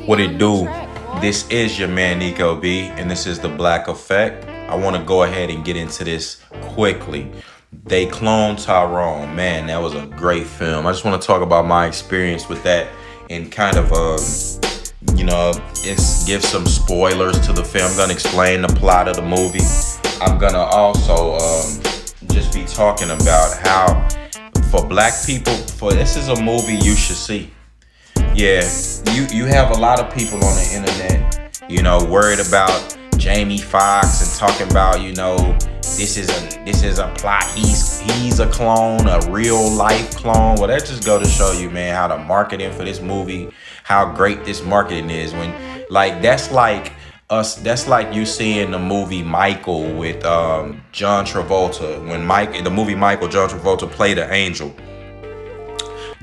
What it do? This is your man Nico B, and this is the Black Effect. I want to go ahead and get into this quickly. They Cloned Tyrone. Man, that was a great film. I just want to talk about my experience with that and kind of, give some spoilers to the film. I'm gonna explain the plot of the movie. I'm gonna also just be talking about how, for black people, for this is a movie you should see. Yeah, you have a lot of people on the internet, worried about Jamie Foxx and talking about, this is a plot. He's a clone, a real life clone. Well, that just go to show you, man, how the marketing for this movie, how great this marketing is. That's like you seeing the movie Michael with John Travolta. When the movie Michael, John Travolta played an angel.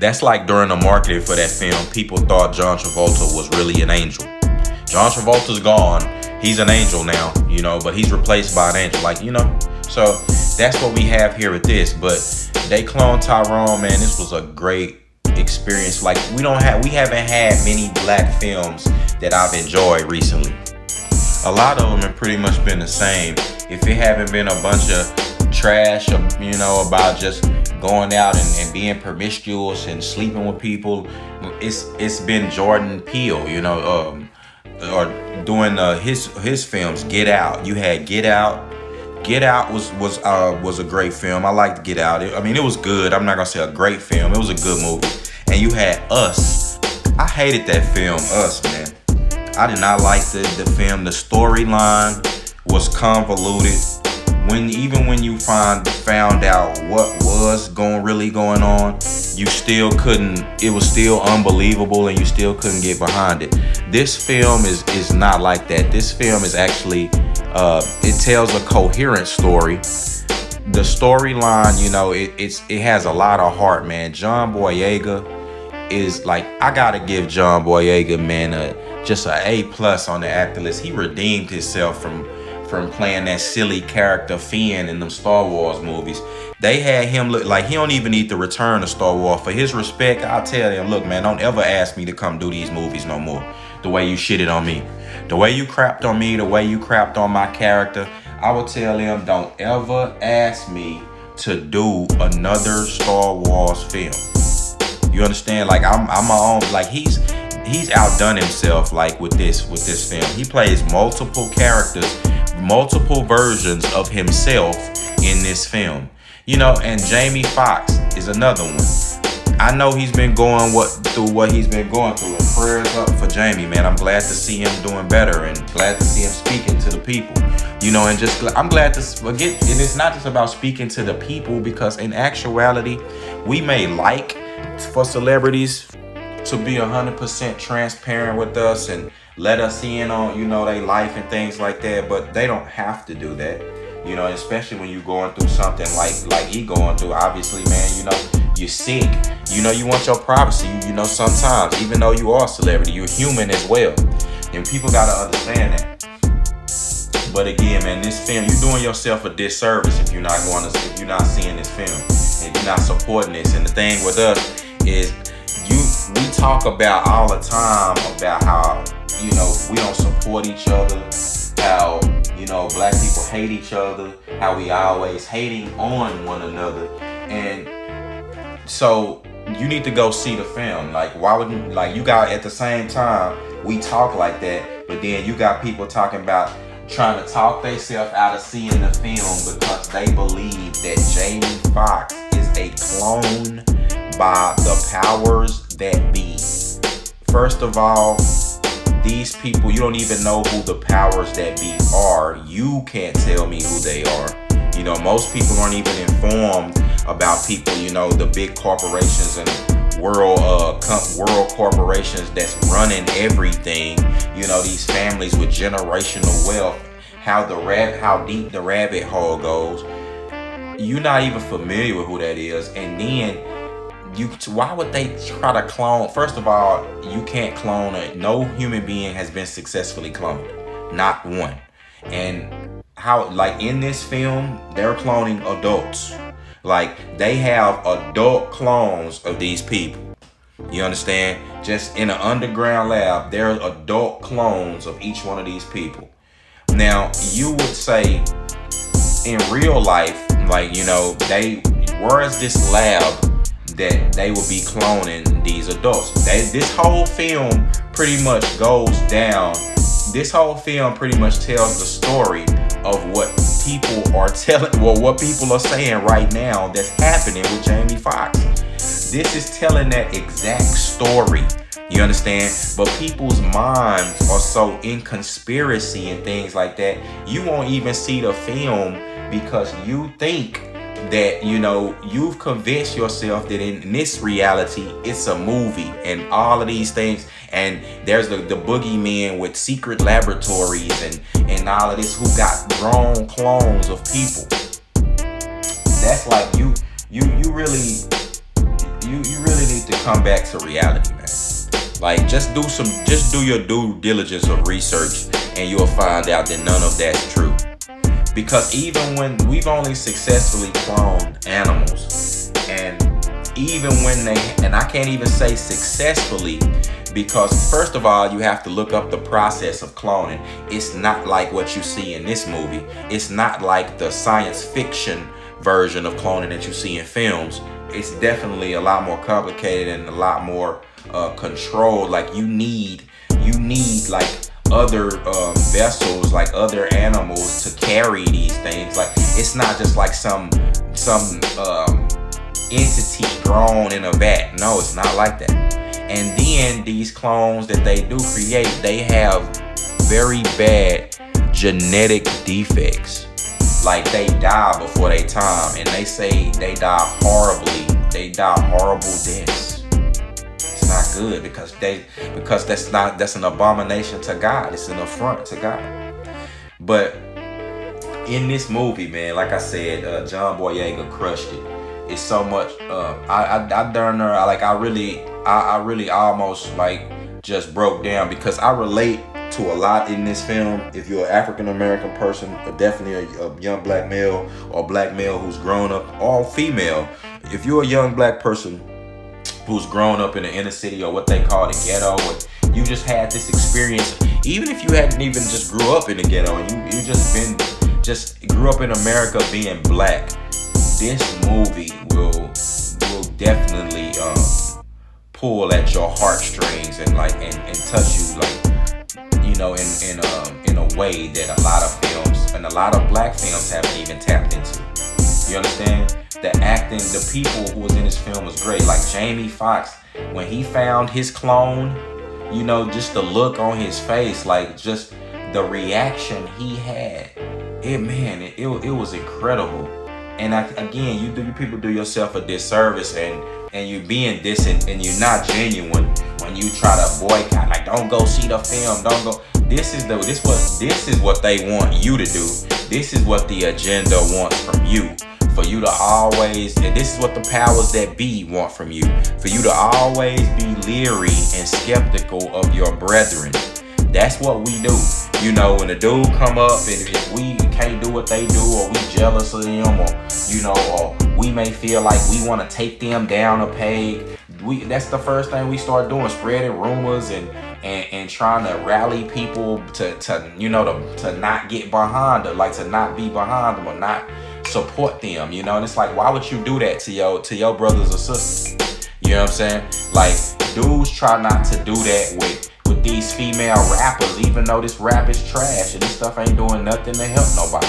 That's like during the marketing for that film, people thought John Travolta was really an angel. John Travolta's gone. He's an angel now, but he's replaced by an angel, So that's what we have here with this. But they Cloned Tyrone, man. This was a great experience. We haven't had many black films that I've enjoyed recently. A lot of them have pretty much been the same. If it haven't been a bunch of trash, about just going out and being promiscuous and sleeping with people, it's been Jordan Peele, or doing his films. Get Out. You had Get Out. Get Out was a great film. I liked Get Out. It was good. I'm not gonna say a great film. It was a good movie. And you had Us. I hated that film, Us, man. I did not like the film. The storyline was convoluted. Even when you found out what was really going on, you still couldn't. It was still unbelievable, and you still couldn't get behind it. This film is not like that. This film is actually it tells a coherent story. The storyline, it has a lot of heart, man. John Boyega is I gotta give John Boyega, man, just an A+ on the actor list. He redeemed himself from playing that silly character Finn in them Star Wars movies. They had him look like he don't even need to return to Star Wars. For his respect, I'll tell him, look, man, don't ever ask me to come do these movies no more. The way you shitted on me. The way you crapped on me, the way you crapped on my character, I would tell him, don't ever ask me to do another Star Wars film. You understand? I'm my own, he's outdone himself with this film. He plays multiple characters, multiple versions of himself in this film. And Jamie Foxx is another one. I know he's been going through what he's been going through, and prayers up for Jamie, man. I'm glad to see him doing better and glad to see him speaking to the people. I'm glad to forget, and it's not just about speaking to the people, because in actuality, we may like for celebrities to be 100% transparent with us and let us in on, their life and things like that, but they don't have to do that, especially when you're going through something like he going through. Obviously, man, you're sick, you want your privacy, sometimes, even though you are a celebrity, you're human as well, and people gotta understand that. But again, man, this film, you're doing yourself a disservice if you're not seeing this film, if you're not supporting this. And the thing with us is, we talk about all the time about how, we don't support each other, how, black people hate each other, how we always hating on one another. And so you need to go see the film. Why wouldn't, you got, at the same time, we talk like that, but then you got people talking about trying to talk themselves out of seeing the film because they believe that Jamie Foxx is a clone by the powers that be. First of all, these people, you don't even know who the powers that be are. You can't tell me who they are. Most people aren't even informed about people, the big corporations and world corporations that's running everything. These families with generational wealth, how deep the rabbit hole goes. You're not even familiar with who that is, and then why would they try to clone? First of all, you can't clone it. No human being has been successfully cloned, not one. And how, in this film, they're cloning adults. They have adult clones of these people. You understand? Just in an underground lab, there are adult clones of each one of these people. Now, you would say in real life, like, where is this lab that they will be cloning these adults? This whole film pretty much goes down. This whole film pretty much tells the story of what people are telling, well, what people are saying right now that's happening with Jamie Foxx. This is telling that exact story. You understand? But people's minds are so in conspiracy and things like that. You won't even see the film because you think that, you've convinced yourself that in this reality, it's a movie and all of these things. And there's the boogeyman with secret laboratories and all of this who got grown clones of people. That's like you really need to come back to reality, man. Like just do your due diligence of research and you'll find out that none of that's true. Because even when we've only successfully cloned animals, and even when and I can't even say successfully, because first of all, you have to look up the process of cloning. It's not like what you see in this movie. It's not like the science fiction version of cloning that you see in films. It's definitely a lot more complicated and a lot more controlled. Like you need like other vessels, like other animals to carry these things. Like it's not just like some entity grown in a vat. No, it's not like that. And then these clones that they do create, they have very bad genetic defects. Like they die before their time, and they say they die horribly. They die horrible deaths. It's not good because that's an abomination to God. It's an affront to God. But in this movie, man, like I said, John Boyega crushed it. It's so much. I really almost like just broke down because I relate to a lot in this film. If you're an African American person, definitely a young black male or black male who's grown up, or female, if you're a young black person who's grown up in the inner city or what they call the ghetto, and you just had this experience, even if you hadn't even just grew up in the ghetto and you just grew up in America being black, this movie will definitely pull at your heartstrings and touch you, like, in a way that a lot of films and a lot of black films haven't even tapped into. You understand? The acting, the people who was in this film was great. Like Jamie Foxx, when he found his clone, just the look on his face, like just the reaction he had, it was incredible. And again, you people do yourself a disservice, and you being and you're not genuine when you try to boycott. Like, don't go see the film. Don't go. This is what they want you to do. This is what the agenda wants from you. For you to always, and this is what the powers that be want from you. For you to always be leery and skeptical of your brethren. That's what we do. When a dude come up and if we can't do what they do, or we jealous of them, or we may feel like we want to take them down a peg, that's the first thing we start doing, spreading rumors and trying to rally people to not get behind them, like to not be behind them or not support them, and it's like, why would you do that to your brothers or sisters? You know what I'm saying? Like, dudes try not to do that with these female rappers, even though this rap is trash and this stuff ain't doing nothing to help nobody.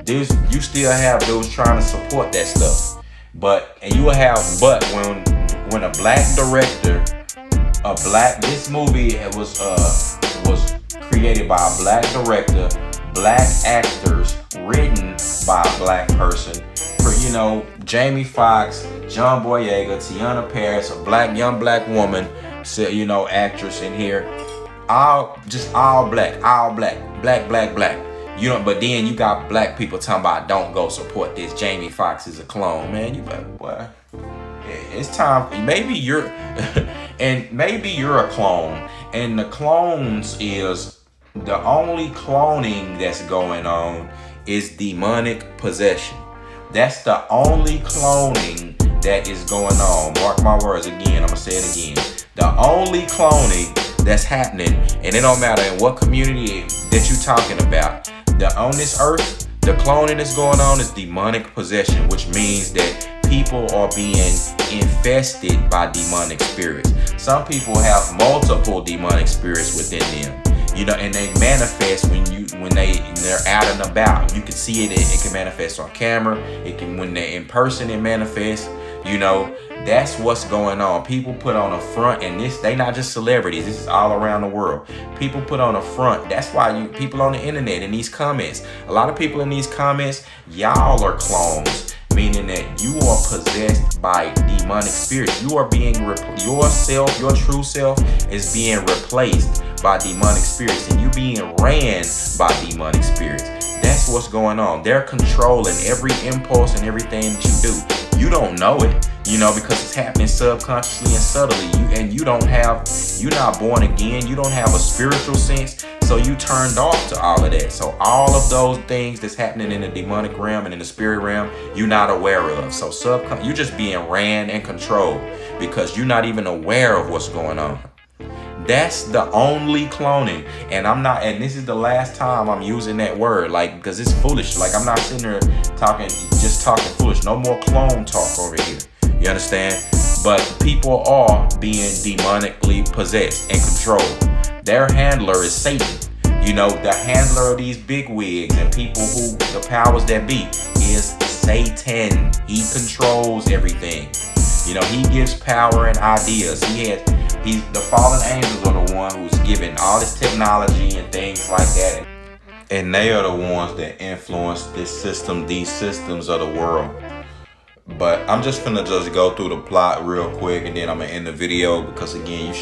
Dudes, you still have dudes trying to support that stuff. But when a black director, this movie was created by a black director, black actors, written by a black person. Jamie Foxx, John Boyega, Tiana Paris, a young black woman, actress in here. All black. But then you got black people talking about, don't go support this. Jamie Foxx is a clone, man. You better, boy. It's time. Maybe you're a clone, and the clones is the only cloning that's going on is demonic possession. That's the only cloning that is going on. Mark my words again. I'm going to say it again. The only cloning that's happening, and it don't matter in what community that you're talking about, on this earth, the cloning that's going on is demonic possession, which means that people are being infested by demonic spirits. Some people have multiple demonic spirits within them. And they manifest when they're out and about. You can see it. It can manifest on camera. It can, when they're in person, it manifests. That's what's going on. People put on a front, and they not just celebrities. This is all around the world. People put on a front. That's why people on the internet in these comments. A lot of people in these comments, y'all are clones. Meaning that you are possessed by demonic spirits. You are being yourself, your true self is being replaced by demonic spirits, and you being ran by demonic spirits. That's what's going on. They're controlling every impulse and everything that you do. You don't know it, because it's happening subconsciously and subtly. You're not born again. You don't have a spiritual sense. So you turned off to all of that. So all of those things that's happening in the demonic realm and in the spirit realm, you're not aware of. So you're just being ran and controlled because you're not even aware of what's going on. That's the only cloning. And this is the last time I'm using that word, because it's foolish. I'm not sitting there talking foolish. No more clone talk over here. You understand? But people are being demonically possessed and controlled. Their handler is Satan. The handler of these big wigs and people who the powers that be is Satan. He controls everything. He gives power and ideas. The fallen angels are the one who's giving all this technology and things like that. And they are the ones that influence these systems of the world. But I'm just gonna go through the plot real quick, and then I'm gonna end the video because again,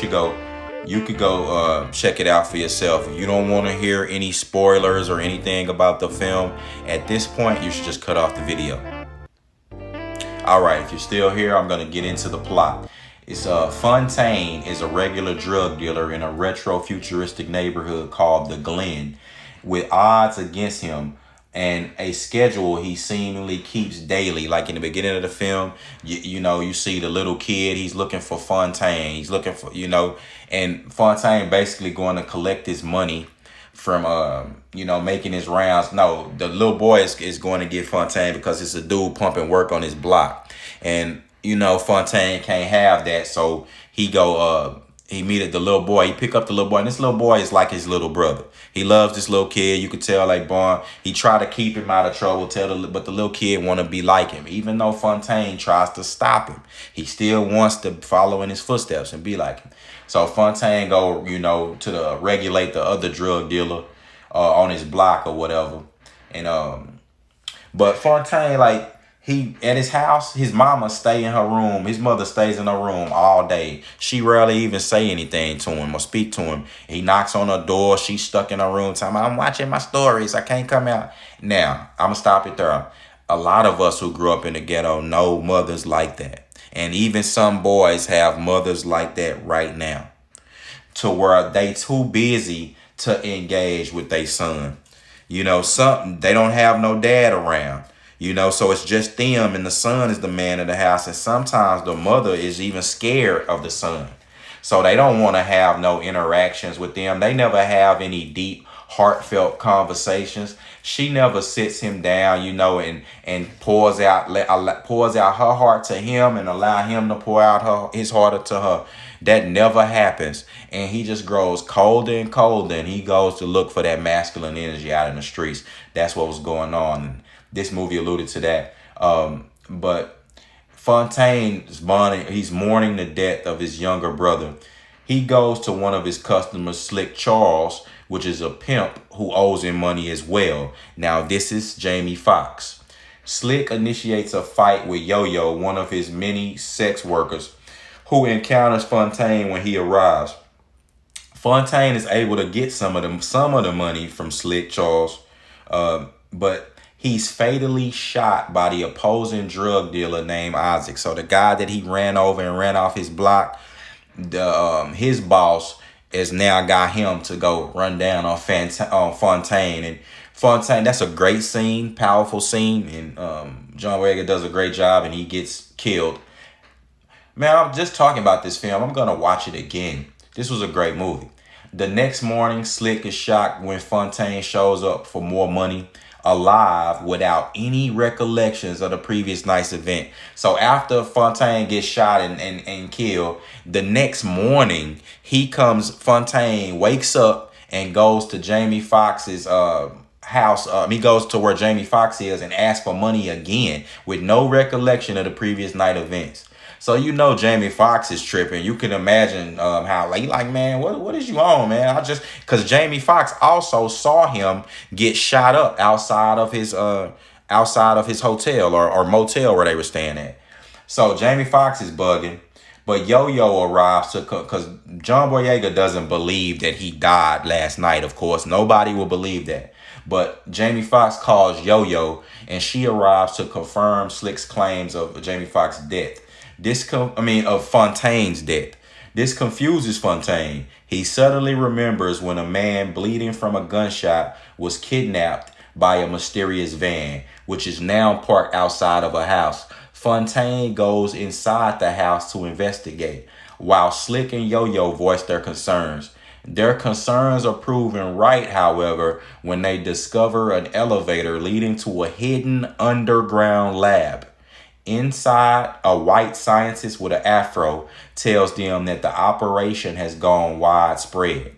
you could go check it out for yourself. If you don't want to hear any spoilers or anything about the film, at this point, you should just cut off the video. All right, if you're still here, I'm gonna get into the plot. It's Fontaine is a regular drug dealer in a retro-futuristic neighborhood called the Glen, with odds against him and a schedule he seemingly keeps daily. Like in the beginning of the film, you see the little kid, he's looking for Fontaine. He's looking for, and Fontaine basically going to collect his money from, making his rounds. No, the little boy is going to get Fontaine because it's a dude pumping work on his block. And, Fontaine can't have that. So he meet the little boy. He pick up the little boy, and this little boy is like his little brother. He loves this little kid. You could tell, he tried to keep him out of trouble, but the little kid want to be like him. Even though Fontaine tries to stop him, he still wants to follow in his footsteps and be like him. So Fontaine go, to regulate the other drug dealer on his block or whatever. And but Fontaine, he at his house, his mama stay in her room. His mother stays in her room all day. She rarely even say anything to him or speak to him. He knocks on her door. She's stuck in her room. Telling him, I'm watching my stories. I can't come out. Now, I'm going to stop it there. A lot of us who grew up in the ghetto know mothers like that. And even some boys have mothers like that right now. To where they too busy to engage with their son. They don't have no dad around. So it's just them, and the son is the man of the house. And sometimes the mother is even scared of the son. So they don't want to have no interactions with them. They never have any deep, heartfelt conversations. She never sits him down, and pours out her heart to him and allow him to pour out his heart to her. That never happens. And he just grows colder and colder, and he goes to look for that masculine energy out in the streets. That's what was going on. This movie alluded to that. But Fontaine he's mourning the death of his younger brother. He goes to one of his customers, Slick Charles, which is a pimp who owes him money as well. Now, this is Jamie Foxx. Slick initiates a fight with Yo-Yo, one of his many sex workers, who encounters Fontaine when he arrives. Fontaine is able to get some of the money from Slick Charles, but he's fatally shot by the opposing drug dealer named Isaac. So the guy that he ran over and ran off his block, his boss has now got him to go run down on Fontaine. And Fontaine, that's a great scene, powerful scene. And John Boyega does a great job, and he gets killed. Man, I'm just talking about this film. I'm gonna watch it again. This was a great movie. The next morning, Slick is shocked when Fontaine shows up for more money, alive without any recollections of the previous night's event. So after Fontaine gets shot and killed, the next morning Fontaine wakes up and goes to Jamie Foxx's house. He goes to where Jamie Foxx is and asks for money again with no recollection of the previous night events. So you know Jamie Foxx is tripping. You can imagine how like man, what is you on, man? I just because Jamie Foxx also saw him get shot up outside of his hotel or motel where they were staying at. So Jamie Foxx is bugging, but Yo-Yo arrives to because John Boyega doesn't believe that he died last night. Of course, nobody will believe that. But Jamie Foxx calls Yo-Yo, and she arrives to confirm Slick's claims of Jamie Foxx's death. Of Fontaine's death. This confuses Fontaine. He suddenly remembers when a man bleeding from a gunshot was kidnapped by a mysterious van, which is now parked outside of a house. Fontaine goes inside the house to investigate, while Slick and Yo-Yo voice their concerns. Their concerns are proven right, however, when they discover an elevator leading to a hidden underground lab. Inside, a white scientist with an afro tells them that the operation has gone widespread.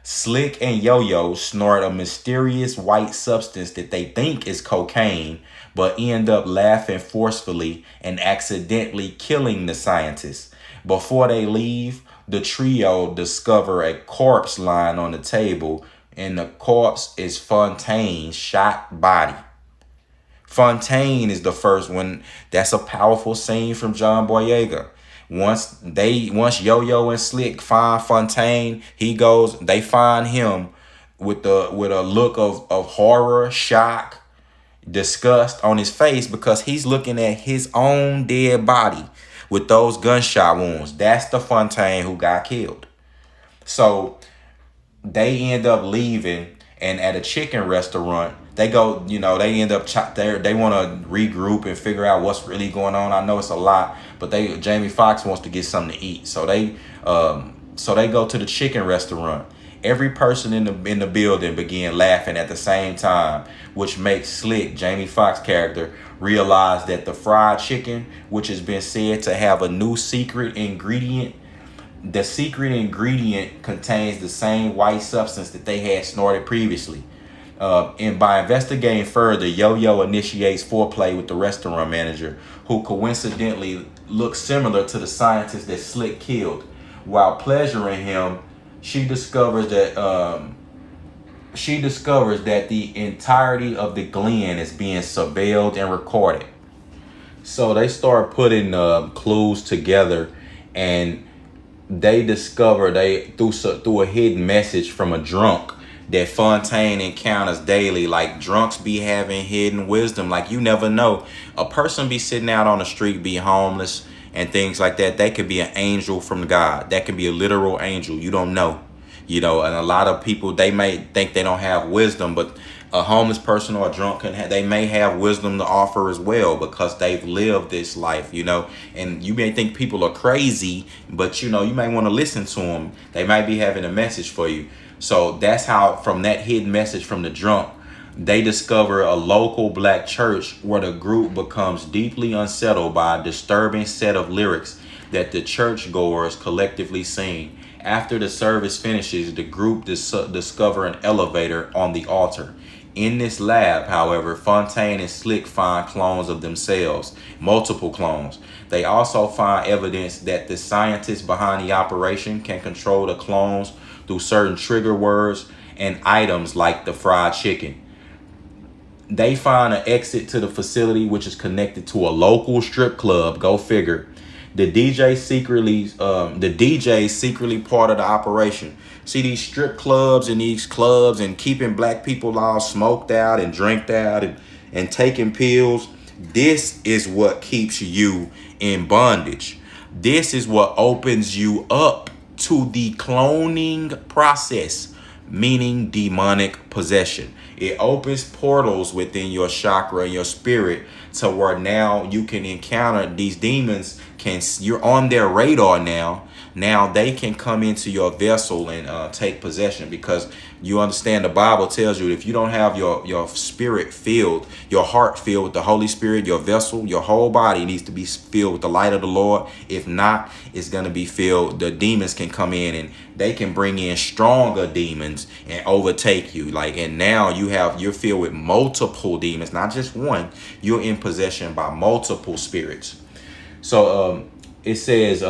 Slick and Yo-Yo snort a mysterious white substance that they think is cocaine, but end up laughing forcefully and accidentally killing the scientist. Before they leave, the trio discover a corpse lying on the table, and the corpse is Fontaine's shot body. Fontaine is the first one. That's a powerful scene from John Boyega. Once Yo-Yo and Slick find Fontaine, they find him with a look of horror, shock, disgust on his face because he's looking at his own dead body with those gunshot wounds. That's the Fontaine who got killed. So they end up leaving, and at a chicken restaurant, they go, they end up they want to regroup and figure out what's really going on. I know it's a lot, but Jamie Foxx wants to get something to eat. So they go to the chicken restaurant. Every person in the building began laughing at the same time, which makes Slick, Jamie Foxx character, realize that the fried chicken, which has been said to have a new secret ingredient, the secret ingredient contains the same white substance that they had snorted previously. And by investigating further, Yo-Yo initiates foreplay with the restaurant manager, who coincidentally looks similar to the scientist that Slick killed. While pleasuring him, she discovers that the entirety of the Glen is being surveilled and recorded. So they start putting clues together, and they discover through a hidden message from a drunk that Fontaine encounters daily. Like, drunks be having hidden wisdom. Like, you never know. A person be sitting out on the street, be homeless and things like that. They could be an angel from God. That could be a literal angel. You don't know. And a lot of people, they may think they don't have wisdom, but a homeless person or a drunk they may have wisdom to offer as well, because they've lived this life, and you may think people are crazy, but you may want to listen to them. They might be having a message for you. So that's how, from that hidden message from the drunk, they discover a local black church where the group becomes deeply unsettled by a disturbing set of lyrics that the churchgoers collectively sing. After the service finishes, the group discover an elevator on the altar. In this lab, however, Fontaine and Slick find clones of themselves, multiple clones. They also find evidence that the scientists behind the operation can control the clones through certain trigger words and items like the fried chicken. They find an exit to the facility, which is connected to a local strip club. Go figure. The DJ secretly part of the operation. See, these strip clubs and these clubs and keeping black people all smoked out and drinked out and taking pills. This is what keeps you in bondage. This is what opens you up to the cloning process. meaning demonic possession. It opens portals within your chakra and your spirit to where now you can encounter these demons. You're on their radar now. Now they can come into your vessel and take possession, because you understand the Bible tells you if you don't have your spirit filled, your heart filled with the Holy Spirit, your vessel, your whole body needs to be filled with the light of the Lord. If not, it's going to be filled. The demons can come in and they can bring in stronger demons and overtake you. And now you're filled with multiple demons, not just one. You're in possession by multiple spirits. So it says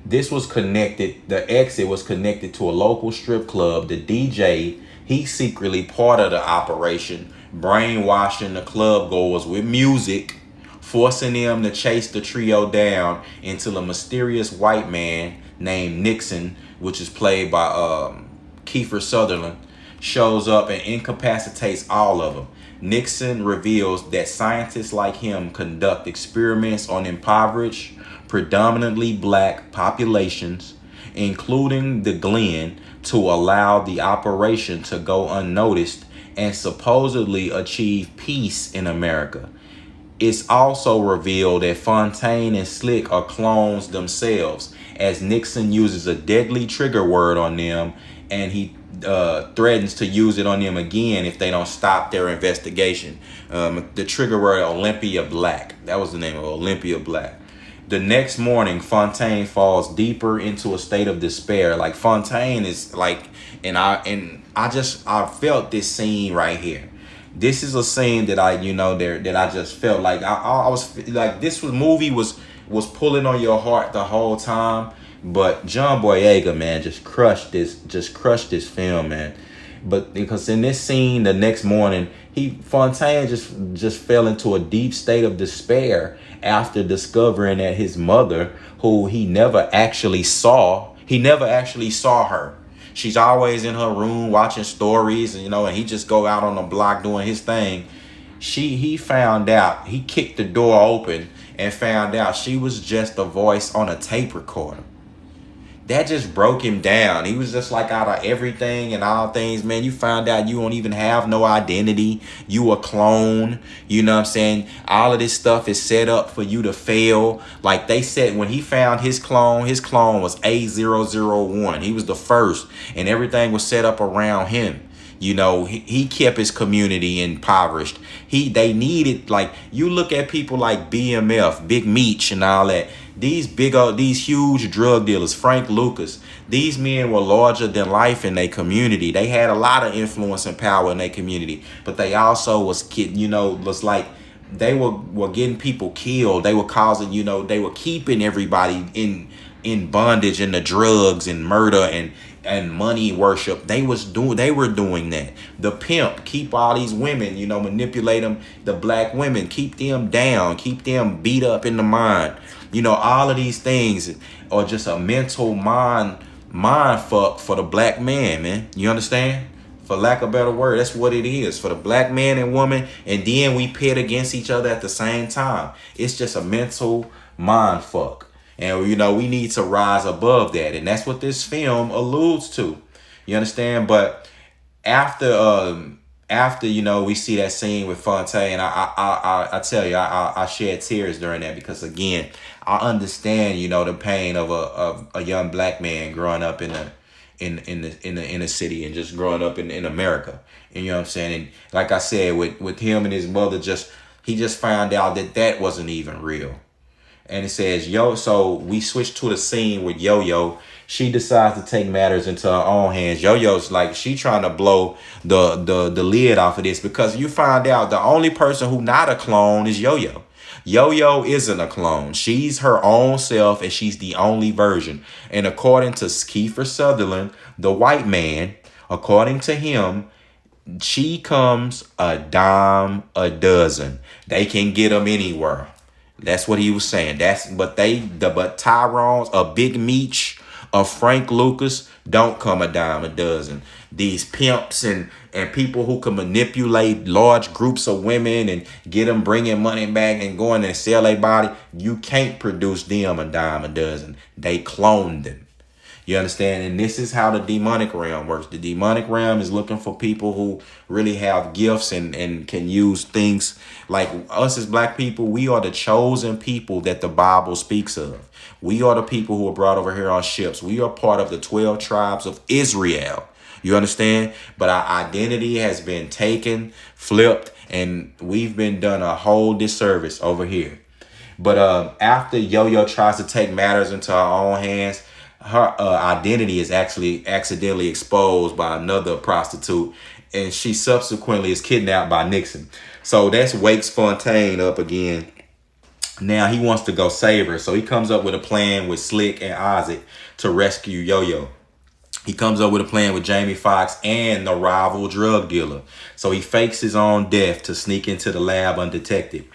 this was connected, the exit was connected to a local strip club. The DJ, he's secretly part of the operation, brainwashing the club goers with music, forcing them to chase the trio down until a mysterious white man named Nixon, which is played by Kiefer Sutherland, shows up and incapacitates all of them. Nixon reveals that scientists like him conduct experiments on impoverished, predominantly black populations, including the Glen, to allow the operation to go unnoticed and supposedly achieve peace in America. It's also revealed that Fontaine and Slick are clones themselves, as Nixon uses a deadly trigger word on them, and he threatens to use it on them again if they don't stop their investigation. The trigger word, Olympia Black. That was the name of Olympia Black. The next morning, Fontaine falls deeper into a state of despair. Fontaine is I felt this scene right here. This is a scene that I just felt like I was like this movie was pulling on your heart the whole time. But John Boyega, man, just crushed this film, man. But because in this scene, the next morning, Fontaine just fell into a deep state of despair after discovering that his mother, who he never actually saw her. She's always in her room watching stories, and he just go out on the block doing his thing. He found out, he kicked the door open and found out she was just a voice on a tape recorder. That just broke him down. He was just like, out of everything and all things, man, you found out you don't even have no identity. You a clone. You know what I'm saying? All of this stuff is set up for you to fail. Like they said, when he found his clone was A001. He was the first, and everything was set up around him. He kept his community impoverished. They needed, you look at people like BMF, Big Meech and all that. These huge drug dealers, Frank Lucas, these men were larger than life in their community. They had a lot of influence and power in their community, but they also was like they were getting people killed. They were causing, they were keeping everybody in bondage and the drugs and murder and money worship. They were doing that. The pimp, keep all these women, manipulate them, the black women, keep them down, keep them beat up in the mind. All of these things are just a mental mind fuck for the black man. You understand? For lack of a better word, that's what it is for the black man and woman. And then we pit against each other at the same time. It's just a mental mind fuck. And, we need to rise above that. And that's what this film alludes to. You understand? But after we see that scene with Fontaine, I tell you, I shed tears during that, because again, I understand, the pain of a young black man growing up in the city and just growing up in America. And you know what I'm saying? And like I said, with him and his mother, he just found out that wasn't even real. And it says, so we switch to the scene with Yo-Yo. She decides to take matters into her own hands. Yo-Yo's like, she trying to blow the lid off of this, because you find out the only person who not a clone is Yo-Yo. Yo-Yo isn't a clone. She's her own self, and she's the only version. And according to Kiefer Sutherland, the white man, according to him, she comes a dime a dozen. They can get them anywhere. That's what he was saying. But Tyrone's, a Big Meech, a Frank Lucas, don't come a dime a dozen. These pimps and people who can manipulate large groups of women and get them bringing money back and going and sell their body, you can't produce them a dime a dozen. They cloned them. You understand? And this is how the demonic realm works. The demonic realm is looking for people who really have gifts and can use things. Like us as black people, we are the chosen people that the Bible speaks of. We are the people who are brought over here on ships. We are part of the 12 tribes of Israel. You understand? But our identity has been taken, flipped, and we've been done a whole disservice over here. But after Yo-Yo tries to take matters into her own hands, her identity is actually accidentally exposed by another prostitute, and she subsequently is kidnapped by Nixon. So that's Wakes Fontaine up again. Now he wants to go save her, so he comes up with a plan with Slick and Isaac to rescue Yo-Yo. He comes up with a plan with Jamie Foxx and the rival drug dealer. So he fakes his own death to sneak into the lab undetected.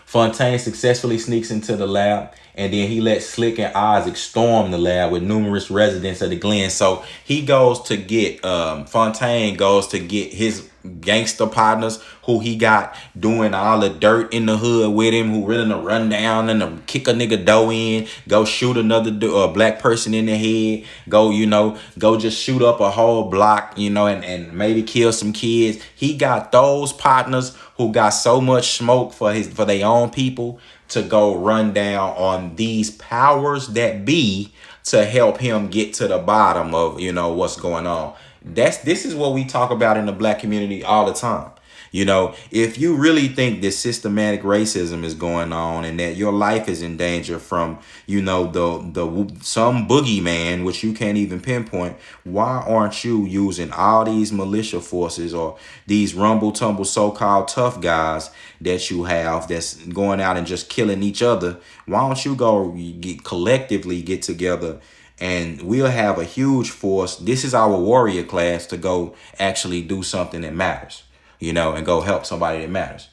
Fontaine successfully sneaks into the lab, and then he lets Slick and Isaac storm the lab with numerous residents of the Glen. So he goes to get, Fontaine goes to get his gangster partners who he got doing all the dirt in the hood with him, who willing to run down and kick a nigga dough in, go shoot another black person in the head, go just shoot up a whole block, and maybe kill some kids. He got those partners who got so much smoke for their own people to go run down on these powers that be to help him get to the bottom of, what's going on. This is what we talk about in the black community all the time. If you really think that systematic racism is going on and that your life is in danger from, some boogeyman, which you can't even pinpoint, why aren't you using all these militia forces or these rumble tumble so-called tough guys that you have that's going out and just killing each other? Why don't you go collectively get together? And we'll have a huge force. This is our warrior class to go actually do something that matters, and go help somebody that matters.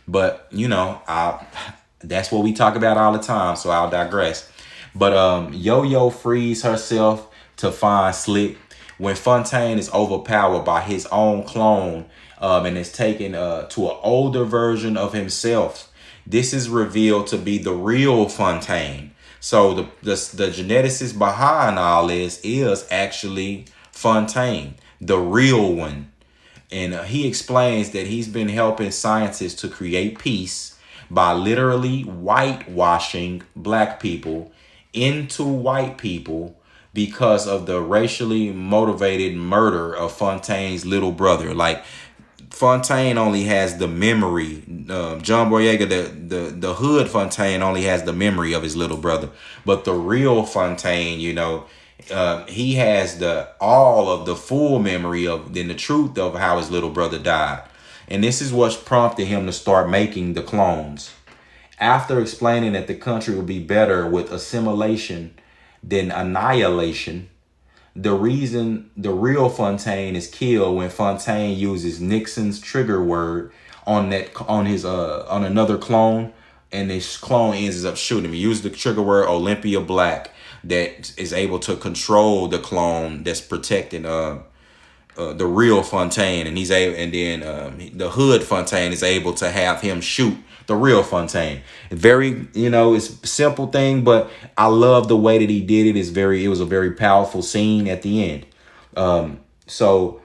But, that's what we talk about all the time. So I'll digress. But Yo-Yo frees herself to find Slick when Fontaine is overpowered by his own clone and is taken to an older version of himself. This is revealed to be the real Fontaine. So the geneticist behind all this is actually Fontaine, the real one. And he explains that he's been helping scientists to create peace by literally whitewashing black people into white people because of the racially motivated murder of Fontaine's little brother. Like, Fontaine only has the memory. John Boyega, the hood Fontaine, only has the memory of his little brother. But the real Fontaine, he has all of the full memory of the truth of how his little brother died. And this is what's prompted him to start making the clones. After explaining that the country would be better with assimilation than annihilation, the reason the real Fontaine is killed when Fontaine uses Nixon's trigger word on another clone, and this clone ends up shooting him. He used the trigger word Olympia Black that is able to control the clone that's protecting the real Fontaine, and the hood Fontaine is able to have him shoot the real Fontaine. Very, it's a simple thing, but I love the way that he did it. It was a very powerful scene at the end. So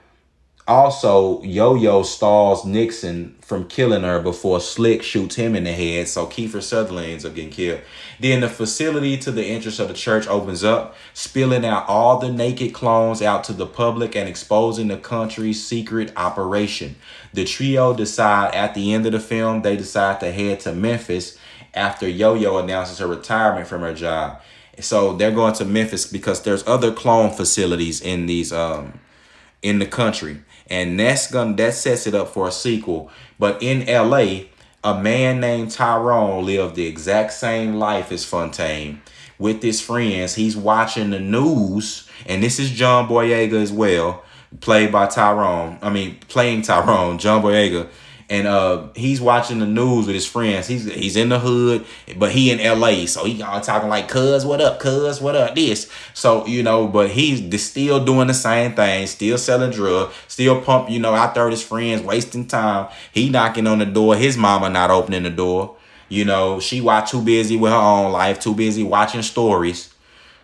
also Yo-Yo stalls Nixon from killing her before Slick shoots him in the head. So Kiefer Sutherland ends up getting killed. Then the facility to the entrance of the church opens up, spilling out all the naked clones out to the public and exposing the country's secret operation. The trio decide at the end of the film, they decide to head to Memphis after Yo-Yo announces her retirement from her job. So they're going to Memphis because there's other clone facilities in these in the country. And that sets it up for a sequel. But in LA, a man named Tyrone lived the exact same life as Fontaine with his friends. He's watching the news, and this is John Boyega as well, playing Tyrone, John Boyega. And he's watching the news with his friends. He's in the hood, but he in LA. So he all talking like, cuz, what up, cuz, what up, this. So, but he's still doing the same thing, still selling drugs, still pump, out there with his friends, wasting time. He knocking on the door. His mama not opening the door. She too busy with her own life, too busy watching stories.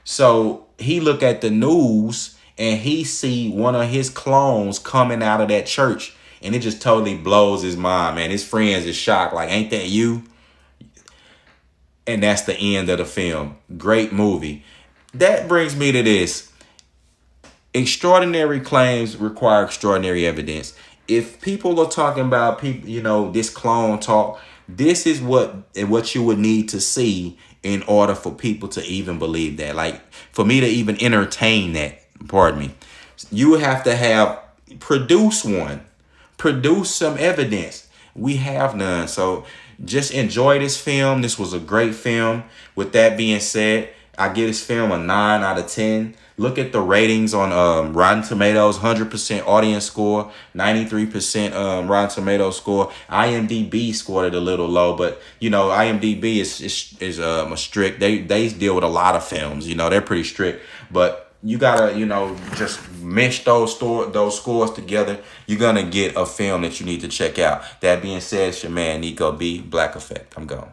So he look at the news and he see one of his clones coming out of that church, and it just totally blows his mind, man. His friends is shocked, like, ain't that you? And that's the end of the film. Great movie. That brings me to this. Extraordinary claims require extraordinary evidence. If people are talking about people, this clone talk, this is what you would need to see in order for people to even believe that. Like, for me to even entertain that, pardon me, you would have to produce some evidence. We have none. So just enjoy this film. This was a great film. With that being said, I give this film a 9 out of 10. Look at the ratings on Rotten Tomatoes, 100% audience score, 93% Rotten Tomatoes score. IMDb scored it a little low, but IMDb is strict. They deal with a lot of films. They're pretty strict, but you gotta just mesh those scores together. You're gonna get a film that you need to check out. That being said, it's your man Nico B, Black Effect. I'm gone.